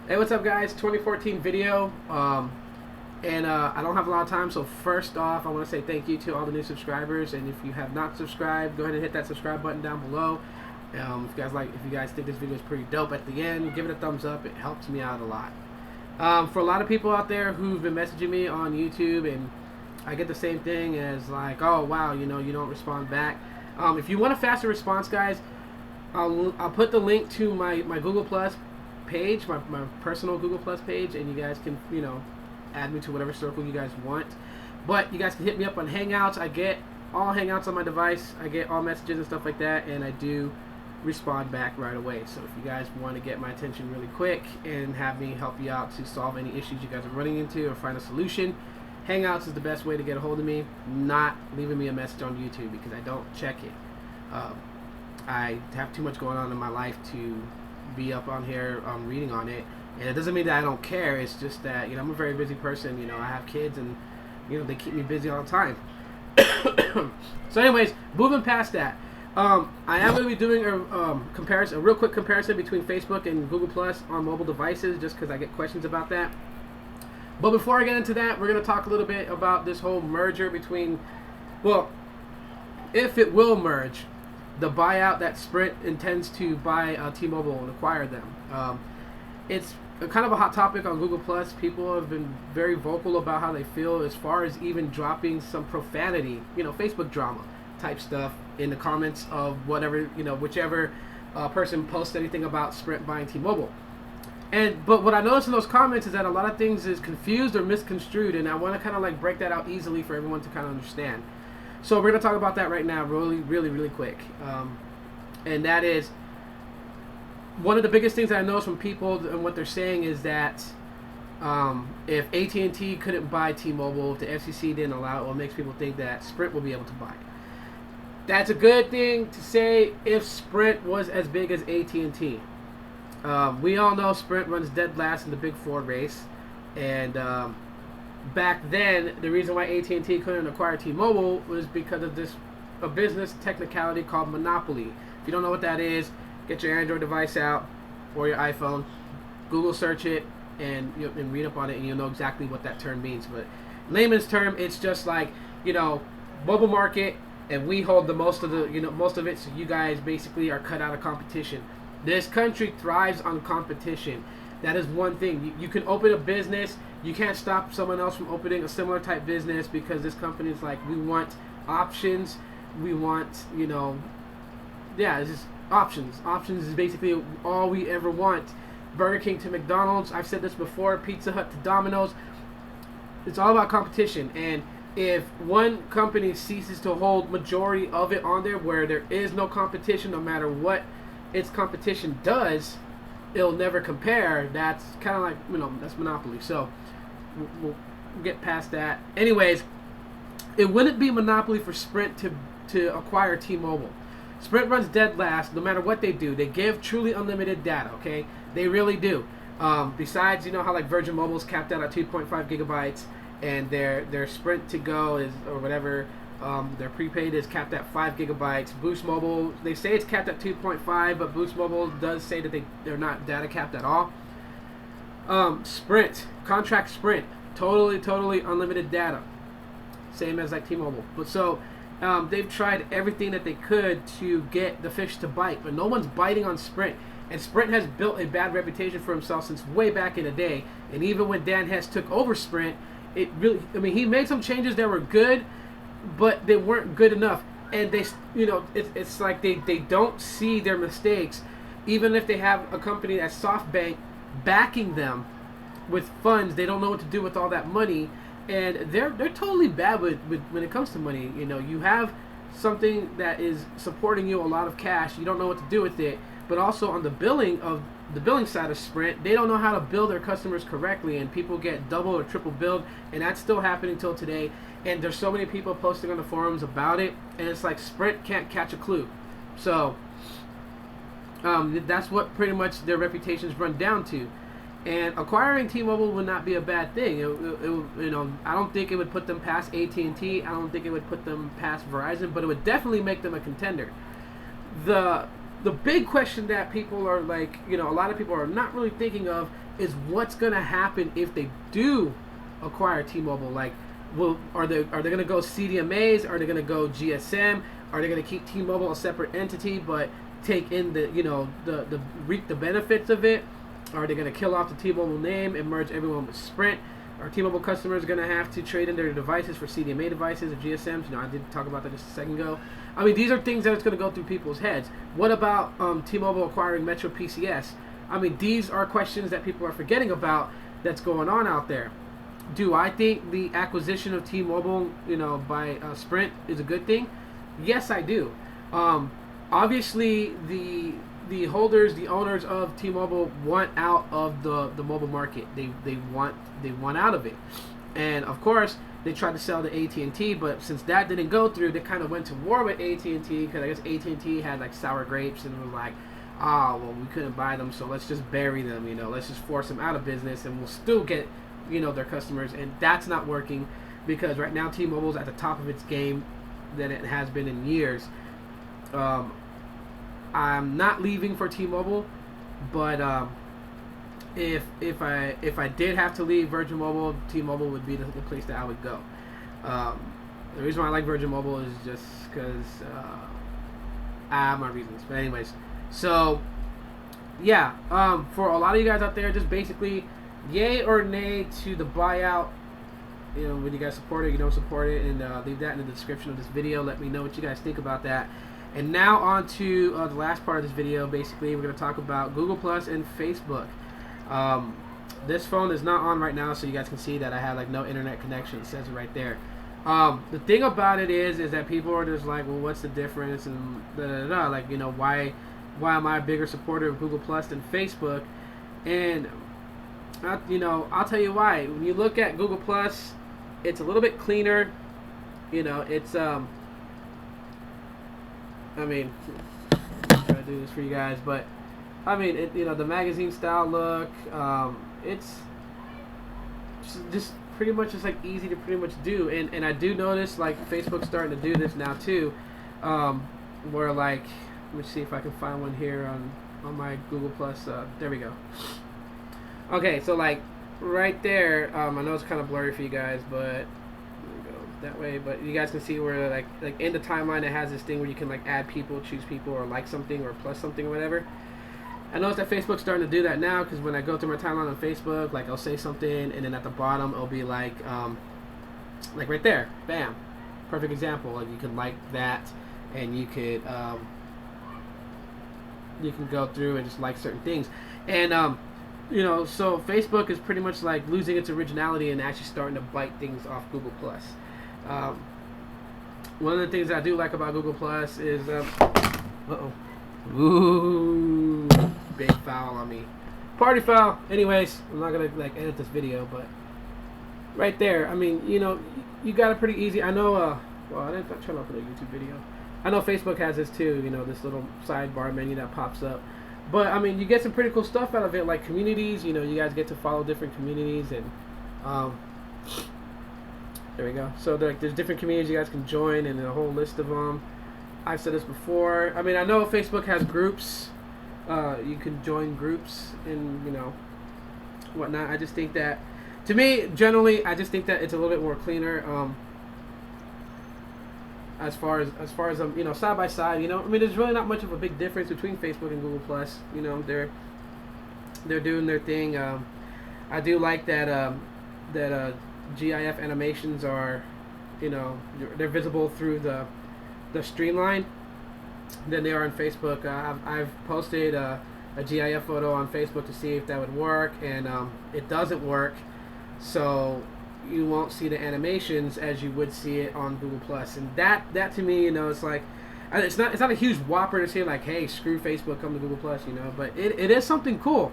Hey, what's up, guys? 2014 video. And I don't have a lot of time, so first off, I want to say thank you to all the new subscribers. And if you have not subscribed, go ahead and hit that subscribe button down below. If you guys think this video is pretty dope at the end, give it a thumbs up. It helps me out a lot. For a lot of people out there who've been messaging me on YouTube, and I get the same thing as like, oh wow, you don't respond back. If you want a faster response, guys, I'll put the link to my Google Plus page, my personal Google Plus page, and you guys can add me to whatever circle you guys want. But you guys can hit me up on Hangouts. I get all Hangouts on my device. I get all messages and stuff like that, and I do respond back right away. So if you guys want to get my attention really quick and have me help you out to solve any issues you guys are running into or find a solution, Hangouts is the best way to get a hold of me, not leaving me a message on YouTube because I don't check it. I have too much going on in my life to be up on here reading on it, and it doesn't mean that I don't care. It's just that I'm a very busy person. I have kids, and they keep me busy all the time. So, anyways, moving past that, I am going to be doing a real quick comparison between Facebook and Google Plus on mobile devices, just because I get questions about that. But before I get into that, we're going to talk a little bit about this whole merger between, well, if it will merge, the buyout that Sprint intends to buy T-Mobile and acquire them. It's kind of a hot topic on Google Plus. People have been very vocal about how they feel, as far as even dropping some profanity, Facebook drama type stuff in the comments of whichever person posts anything about Sprint buying T-Mobile. But what I noticed in those comments is that a lot of things is confused or misconstrued, and I want to kind of like break that out easily for everyone to kind of understand. So we're going to talk about that right now really quick. And that is, one of the biggest things that I noticed from people and what they're saying is that if AT&T couldn't buy T-Mobile, if the FCC didn't allow it, well, it makes people think that Sprint will be able to buy it. That's a good thing to say if Sprint was as big as AT&T. We all know Sprint runs dead last in the Big Four race, and back then, the reason why AT&T couldn't acquire T-Mobile was because of a business technicality called monopoly. If you don't know what that is, get your Android device out or your iPhone, Google search it, and read up on it, and you'll know exactly what that term means. But in layman's term, it's just like mobile market, and we hold the most of it. So you guys basically are cut out of competition. This country thrives on competition. That is one thing. You can open a business. You can't stop someone else from opening a similar type business, because this company is like, we want options. We want, it's just options. Options is basically all we ever want. Burger King to McDonald's. I've said this before. Pizza Hut to Domino's. It's all about competition. And if one company ceases to hold majority of it on there, where there is no competition, no matter what its competition does, it'll never compare. That's kind of like, that's monopoly. So we'll get past that. Anyways, it wouldn't be monopoly for Sprint to acquire T-Mobile. Sprint runs dead last no matter what they do. They give truly unlimited data, okay? They really do. Besides, how like Virgin Mobile is capped out at 2.5 gigabytes, and their Sprint to go is, or whatever, their prepaid is capped at 5 gigabytes. Boost Mobile, they say it's capped at 2.5, but Boost Mobile does say that they're not data capped at all. Contract Sprint, totally unlimited data, same as like T-Mobile. But so they've tried everything that they could to get the fish to bite, but no one's biting on Sprint. And Sprint has built a bad reputation for himself since way back in the day. And even when Dan Hess took over Sprint, he made some changes that were good, but they weren't good enough. And they, it's like they don't see their mistakes, even if they have a company that's SoftBank backing them with funds. They don't know what to do with all that money, and they're totally bad with when it comes to money. You have something that is supporting you a lot of cash. You don't know what to do with it. But also on the billing side of Sprint, they don't know how to bill their customers correctly, and people get double or triple billed, and that's still happening till today. And there's so many people posting on the forums about it, and it's like Sprint can't catch a clue. So that's what pretty much their reputations run down to. And acquiring T-Mobile would not be a bad thing. I don't think it would put them past AT&T. I don't think it would put them past Verizon, but it would definitely make them a contender. The the big question that people are like, a lot of people are not really thinking of is what's gonna happen if they do acquire T-Mobile. Like, are they gonna go CDMAs? Are they gonna go GSM? Are they gonna keep T-Mobile a separate entity but take in the reap the benefits of it? Are they gonna kill off the T-Mobile name and merge everyone with Sprint? Are T-Mobile customers going to have to trade in their devices for CDMA devices or GSMs? I did talk about that just a second ago. I mean, these are things that it's going to go through people's heads. What about T-Mobile acquiring Metro PCS? I mean, these are questions that people are forgetting about that's going on out there. Do I think the acquisition of T-Mobile, by Sprint is a good thing? Yes, I do. Obviously, the owners of T-Mobile want out of the mobile market. They want out of it, and of course they tried to sell to AT&T, but since that didn't go through, they kind of went to war with AT&T because I guess AT&T had like sour grapes and was like, we couldn't buy them, so let's just bury them. Let's just force them out of business, and we'll still get their customers, and that's not working because right now T-Mobile's at the top of its game than it has been in years. I'm not leaving for T-Mobile, but if I did have to leave Virgin Mobile, T-Mobile would be the place that I would go. The reason why I like Virgin Mobile is just because I have my reasons. But anyways, so yeah, for a lot of you guys out there, just basically yay or nay to the buyout. When you guys support it, you don't support it, and leave that in the description of this video. Let me know what you guys think about that. And now on to the last part of this video. Basically, we're going to talk about Google Plus and Facebook. This phone is not on right now, so you guys can see that I have like no internet connection. It says it right there. The thing about it is that people are just like, well, what's the difference? And like, why am I a bigger supporter of Google Plus than Facebook? And I'll tell you why. When you look at Google Plus, it's a little bit cleaner. It's I mean, I'm trying to do this for you guys, but I mean, the magazine style look, it's just pretty much just like easy to pretty much do, and I do notice like Facebook's starting to do this now too, where like, let me see if I can find one here on my Google Plus. There we go. Okay, so like right there, I know it's kind of blurry for you guys, but that way, but you guys can see where like in the timeline it has this thing where you can like add people, choose people, or like something, or plus something, or whatever. I noticed that Facebook's starting to do that now, because when I go through my timeline on Facebook, like I'll say something and then at the bottom it'll be like right there, bam, perfect example. Like you can like that, and you could you can go through and just like certain things, and so Facebook is pretty much like losing its originality and actually starting to bite things off Google Plus. One of the things I do like about Google Plus is, ooh, big foul on me, party foul. Anyways, I'm not gonna like edit this video, but right there, I mean, you got it pretty easy. I know, I didn't try to open a YouTube video. I know Facebook has this too, this little sidebar menu that pops up. But I mean, you get some pretty cool stuff out of it, like communities. You guys get to follow different communities, and there we go. So there's different communities you guys can join, and a whole list of them. I've said this before. I mean, I know Facebook has groups. You can join groups and whatnot. I just think that, to me, generally, I just think that it's a little bit more cleaner. As far as side by side, I mean, there's really not much of a big difference between Facebook and Google Plus. They're doing their thing. I do like that GIF animations are, they're visible through the streamline than they are on Facebook. I've posted a GIF photo on Facebook to see if that would work, and it doesn't work. So you won't see the animations as you would see it on Google Plus, and that to me, it's like, it's not a huge whopper to say like, hey, screw Facebook, come to Google Plus, but it is something cool.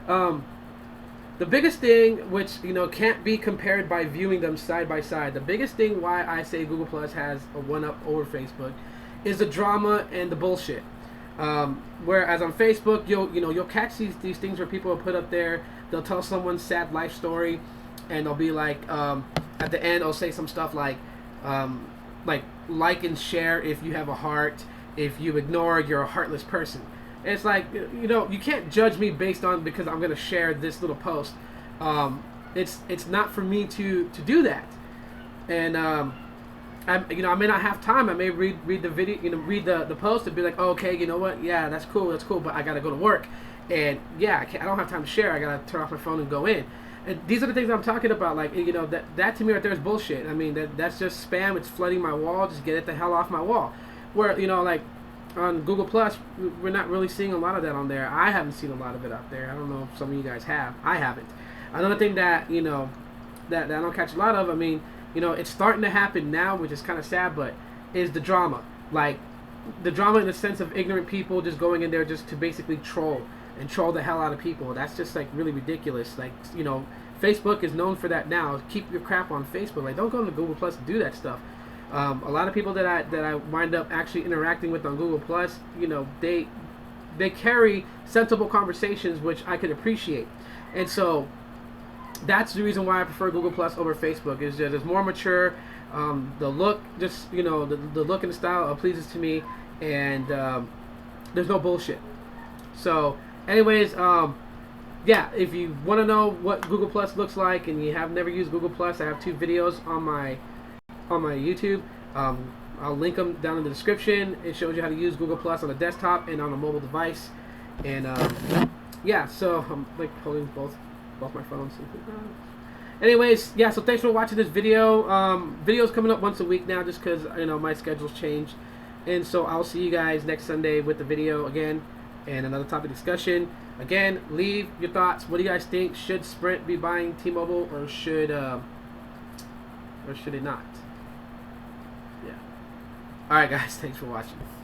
The biggest thing, which can't be compared by viewing them side by side, the biggest thing why I say Google Plus has a one-up over Facebook is the drama and the bullshit. Whereas on Facebook, you'll catch these things where people will put up there, they'll tell someone's sad life story, and they'll be like, at the end, I'll say some stuff like and share if you have a heart. If you ignore, you're a heartless person. it's like, you know, you can't judge me based on because I'm gonna share this little post. It's not for me to do that, and I may not have time. I may read the video, read the post and be like, oh, okay, you know what? Yeah, that's cool, but I gotta go to work, and yeah, I don't have time to share. I gotta turn off my phone and go in. And these are the things I'm talking about. Like, that to me right there is bullshit. I mean, that's just spam. It's flooding my wall. Just get it the hell off my wall. Where, like on Google Plus, we're not really seeing a lot of that on there. I haven't seen a lot of it out there. I don't know if some of you guys have. I haven't. Another thing that that I don't catch a lot of. I mean, it's starting to happen now, which is kind of sad, but is the drama. Like, the drama in the sense of ignorant people just going in there just to basically troll the hell out of people. That's just like really ridiculous. Like, Facebook is known for that now. Keep your crap on Facebook. Like, don't go to Google Plus to do that stuff. A lot of people that I wind up actually interacting with on Google Plus, they carry sensible conversations, which I could appreciate. And so that's the reason why I prefer Google Plus over Facebook. Is that it's more mature. The look, just the look and the style pleases to me, and there's no bullshit. So, anyways, yeah, if you want to know what Google Plus looks like and you have never used Google Plus, I have 2 videos on my YouTube. I'll link them down in the description. It shows you how to use Google Plus on a desktop and on a mobile device. And yeah, so I'm like holding both my phones. Anyways, yeah, so thanks for watching this video. Videos coming up once a week now, just because my schedule's changed. And so I'll see you guys next Sunday with the video again and another topic discussion. Again, leave your thoughts. What do you guys think? Should Sprint be buying T-Mobile, or should it not? Yeah. All right, guys. Thanks for watching.